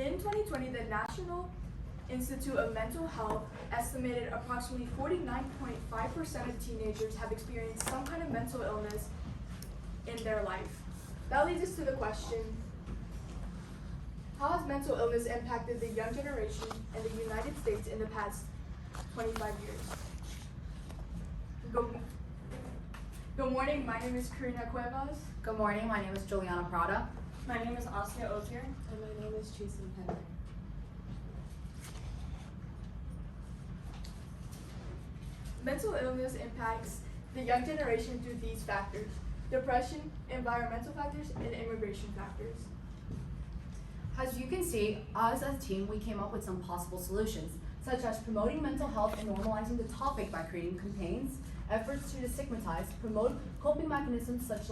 In 2020, the National Institute of Mental Health estimated approximately 49.5% of teenagers have experienced some kind of mental illness in their life. That leads us to the question, how has mental illness impacted the young generation in the United States in the past 25 years? Good morning, my name is Karina Cuevas. Good morning, my name is Juliana Prada. My name is Oscar Ozier. And my name is Tracy Henry. Mental illness impacts the young generation through these factors: depression, environmental factors, and immigration factors. As you can see, us as a team, we came up with some possible solutions, such as promoting mental health and normalizing the topic by creating campaigns, efforts to destigmatize, promote coping mechanisms such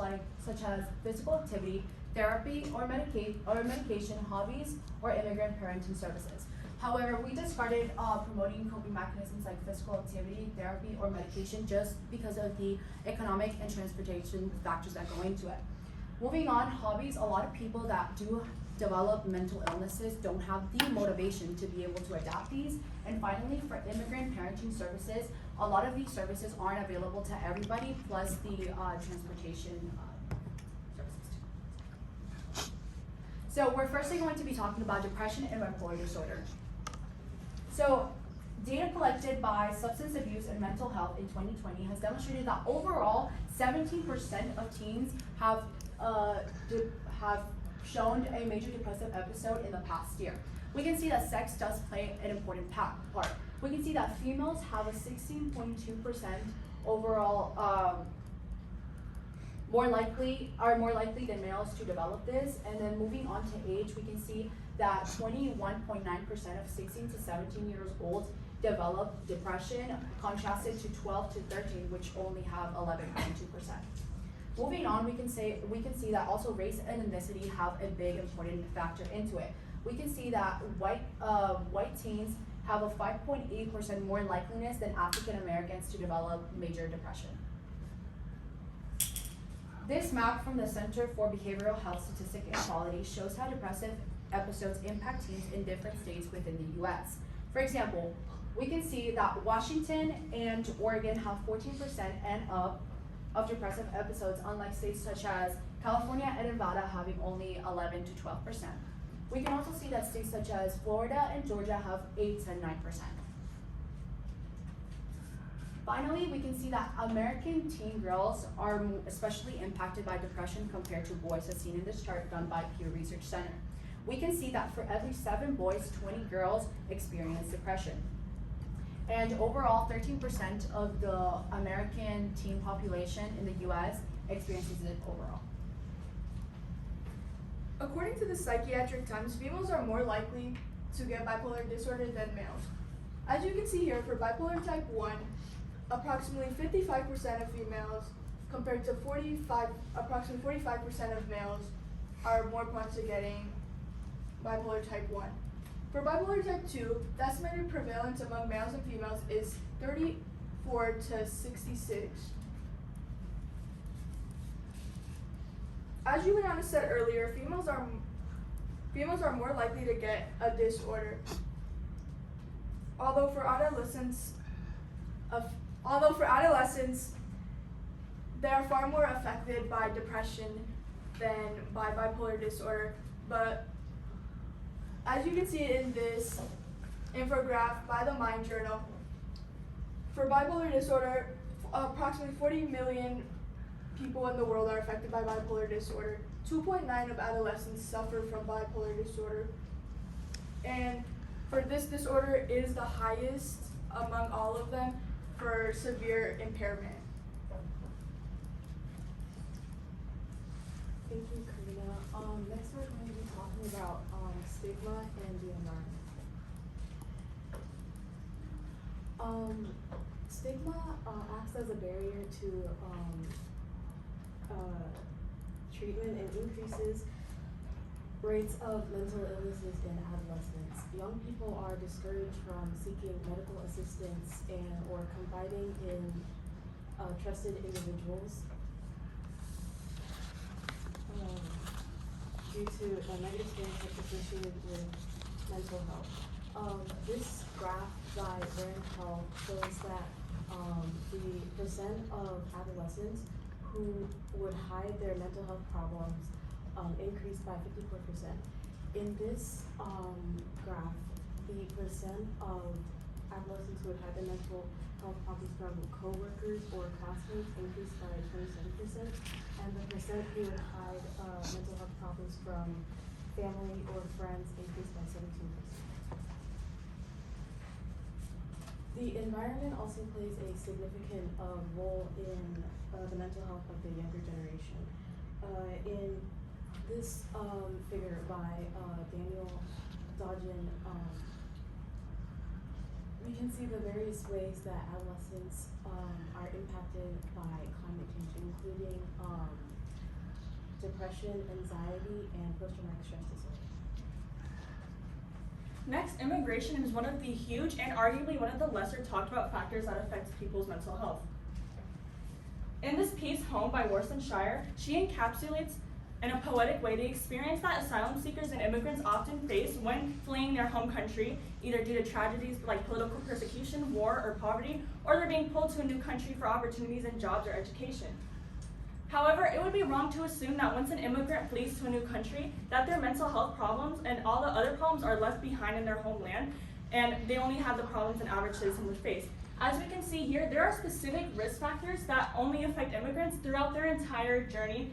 as physical activity, therapy or medication, hobbies, or immigrant parenting services. However, we discarded promoting coping mechanisms like physical activity, therapy, or medication just because of the economic and transportation factors that go into it. Moving on, hobbies, a lot of people that do develop mental illnesses don't have the motivation to be able to adapt these. And finally, for immigrant parenting services, a lot of these services aren't available to everybody, plus the transportation services too. So we're firstly going to be talking about depression and bipolar disorder. So data collected by Substance Abuse and Mental Health in 2020 has demonstrated that overall 17% of teens have shown a major depressive episode in the past year. We can see that sex does play an important part. We can see that females have a 16.2% overall more likely than males to develop this. And then moving on to age, we can see that 21.9% of 16 to 17 years old develop depression, contrasted to 12 to 13, which only have 11.2%. Moving on, we can see that also race and ethnicity have a big important factor into it. We can see that white teens have a 5.8% more likeliness than African Americans to develop major depression. This map from the Center for Behavioral Health Statistic and Quality shows how depressive episodes impact teens in different states within the US. For example, we can see that Washington and Oregon have 14% and up of depressive episodes, unlike states such as California and Nevada having only 11 to 12%. We can also see that states such as Florida and Georgia have 8 to 9%. Finally, we can see that American teen girls are especially impacted by depression compared to boys, as seen in this chart done by Pew Research Center. We can see that for every 7 boys, 20 girls experience depression. And overall, 13% of the American teen population in the US experiences it overall. According to the Psychiatric Times, females are more likely to get bipolar disorder than males. As you can see here, for bipolar type 1, approximately 55% of females compared to approximately 45% of males are more prone to getting bipolar type 1. For bipolar type 2, the estimated prevalence among males and females is 34 to 66. As Juliana said earlier, females are more likely to get a disorder. Although for adolescents, they are far more affected by depression than by bipolar disorder. But as you can see in this infographic by the Mind Journal, for bipolar disorder, approximately 40 million people in the world are affected by bipolar disorder. 2.9 of adolescents suffer from bipolar disorder. And for this disorder, it is the highest among all of them for severe impairment. Thank you, Karina. Next we're going to be talking about stigma and the environment. Stigma acts as a barrier to treatment and increases rates of mental illnesses in adolescents. Young people are discouraged from seeking medical assistance or confiding in trusted individuals due to negative stereotypes associated with mental health. This graph by Rand Hall shows that the percent of adolescents who would hide their mental health problems increased by 54%. In this graph, the percent of adolescents who would hide their mental health problems from coworkers or classmates increased by 27%, and the percent who would hide mental health problems from family or friends increased by 17%. The environment also plays a significant role in the mental health of the younger generation. In this figure by Daniel Dodgen, we can see the various ways that adolescents are impacted by climate change, including depression, anxiety, and post-traumatic stress disorder. Next, immigration is one of the huge and arguably one of the lesser talked about factors that affects people's mental health. In this piece, Home by Warsan Shire, she encapsulates in a poetic way the experience that asylum seekers and immigrants often face when fleeing their home country, either due to tragedies like political persecution, war, or poverty, or they're being pulled to a new country for opportunities in jobs or education. However, it would be wrong to assume that once an immigrant flees to a new country, that their mental health problems and all the other problems are left behind in their homeland, and they only have the problems an average citizen would face. As we can see here, there are specific risk factors that only affect immigrants throughout their entire journey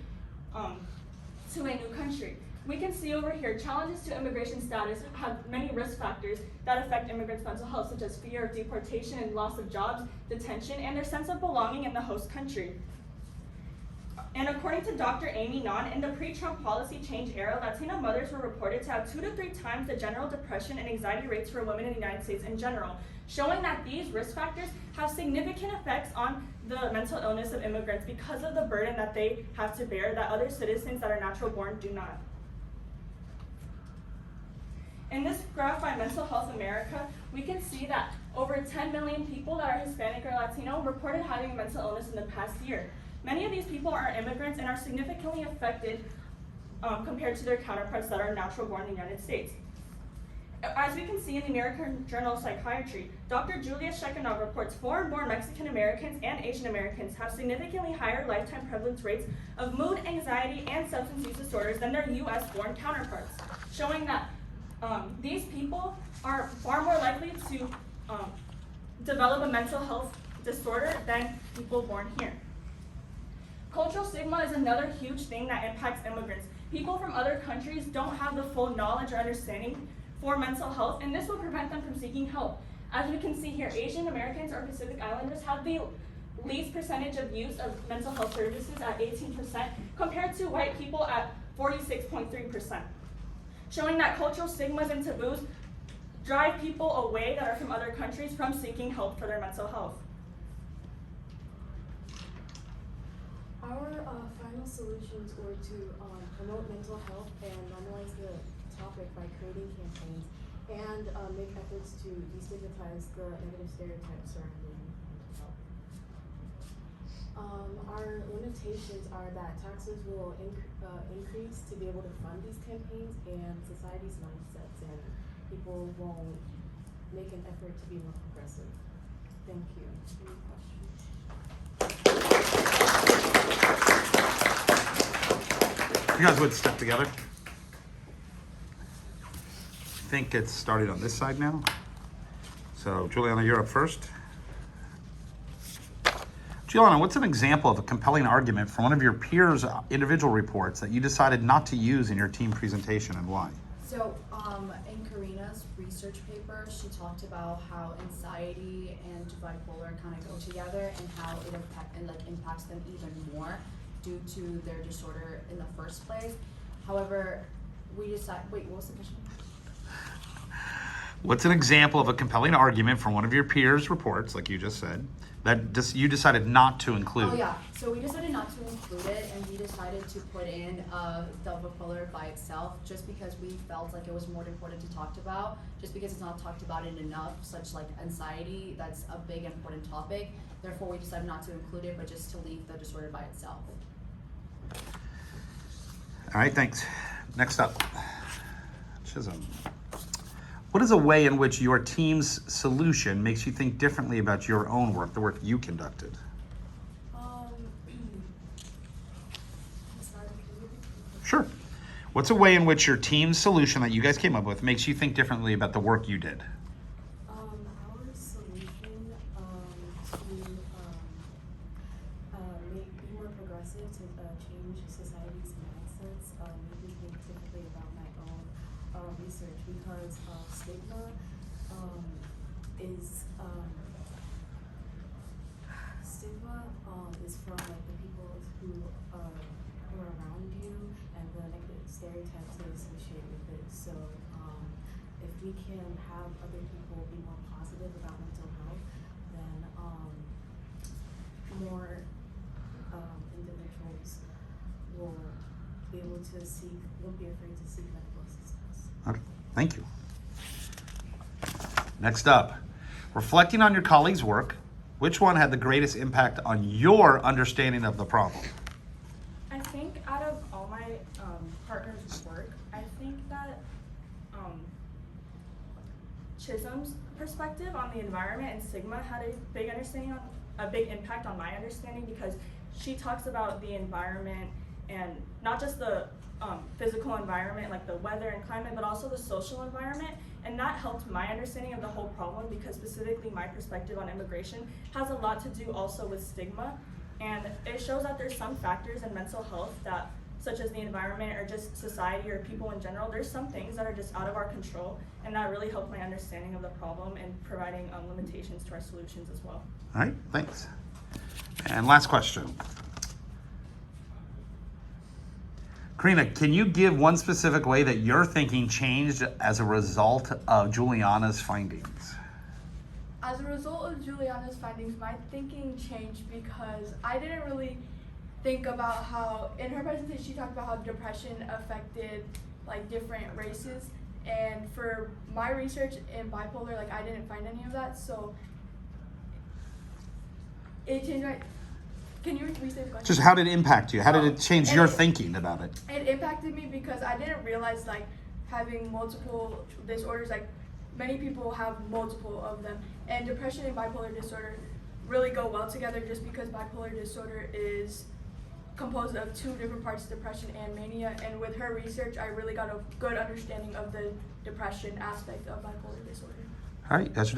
to a new country. We can see over here, challenges to immigration status have many risk factors that affect immigrants' mental health, such as fear of deportation and loss of jobs, detention, and their sense of belonging in the host country. And according to Dr. Amy Nahn, in the pre-Trump policy change era, Latino mothers were reported to have 2 to 3 times the general depression and anxiety rates for women in the United States in general, showing that these risk factors have significant effects on the mental illness of immigrants because of the burden that they have to bear that other citizens that are natural born do not. In this graph by Mental Health America, we can see that over 10 million people that are Hispanic or Latino reported having mental illness in the past year. Many of these people are immigrants and are significantly affected compared to their counterparts that are natural born in the United States. As we can see in the American Journal of Psychiatry, Dr. Julia Shekhanov reports foreign-born Mexican Americans and Asian Americans have significantly higher lifetime prevalence rates of mood, anxiety, and substance use disorders than their US-born counterparts, showing that these people are far more likely to develop a mental health disorder than people born here. Cultural stigma is another huge thing that impacts immigrants. People from other countries don't have the full knowledge or understanding for mental health, and this will prevent them from seeking help. As we can see here, Asian Americans or Pacific Islanders have the least percentage of use of mental health services at 18% compared to white people at 46.3%, showing that cultural stigmas and taboos drive people away that are from other countries from seeking help for their mental health. Our final solutions were to promote mental health and normalize the topic by creating campaigns and make efforts to destigmatize the negative stereotypes surrounding mental health. Our limitations are that taxes will increase to be able to fund these campaigns, and society's mindsets, and people won't make an effort to be more progressive. Thank you. Any questions? You guys would step together. I think it's started on this side now. So Juliana, you're up first. Juliana, what's an example of a compelling argument from one of your peers' individual reports that you decided not to use in your team presentation, and why? So in Karina's research paper, she talked about how anxiety and bipolar kind of go together, and how it impacts them even more due to their disorder in the first place. However, we decided, what was the question? What's an example of a compelling argument from one of your peers' reports, like you just said, that you decided not to include? Oh yeah, so we decided not to include it, and we decided to put in the bipolar by itself, just because we felt like it was more important to talk about, just because it's not talked about in enough, such like anxiety, that's a big important topic. Therefore, we decided not to include it, but just to leave the disorder by itself. All right, thanks. Next up, Chisholm. What is a way in which your team's solution makes you think differently about your own work, the work you conducted? Sorry, can you repeat? Sure. What's a way in which your team's solution that you guys came up with makes you think differently about the work you did? Our solution to be more progressive, to change society's mindsets, made me think typically about my own research, because stigma is from like the people who are around you and the negative stereotypes they associate with it. So if we can have other people be more positive about mental health, then more individuals will be able to won't be afraid to seek medical assistance. Okay, thank you. Next up, reflecting on your colleagues' work, which one had the greatest impact on your understanding of the problem? I think out of all my partners' work, I think that Chisholm's perspective on the environment and stigma had a big impact on my understanding, because she talks about the environment, and not just the physical environment like the weather and climate, but also the social environment, and that helped my understanding of the whole problem, because specifically my perspective on immigration has a lot to do also with stigma, and it shows that there's some factors in mental health that, such as the environment or just society or people in general, there's some things that are just out of our control, and that really helped my understanding of the problem and providing limitations to our solutions as well. All right, thanks. And last question. Karina, can you give one specific way that your thinking changed as a result of Juliana's findings? As a result of Juliana's findings, my thinking changed because I didn't really think about how, in her presentation, she talked about how depression affected like different races, and for my research in bipolar, like I didn't find any of that, so it changed my. Can you restate the question? Just how did it impact you? How did it change and your it- thinking about it? It impacted me because I didn't realize like having multiple disorders, like many people have multiple of them, and depression and bipolar disorder really go well together, just because bipolar disorder is composed of two different parts, depression and mania, and with her research I really got a good understanding of the depression aspect of bipolar disorder. All right, you guys are done.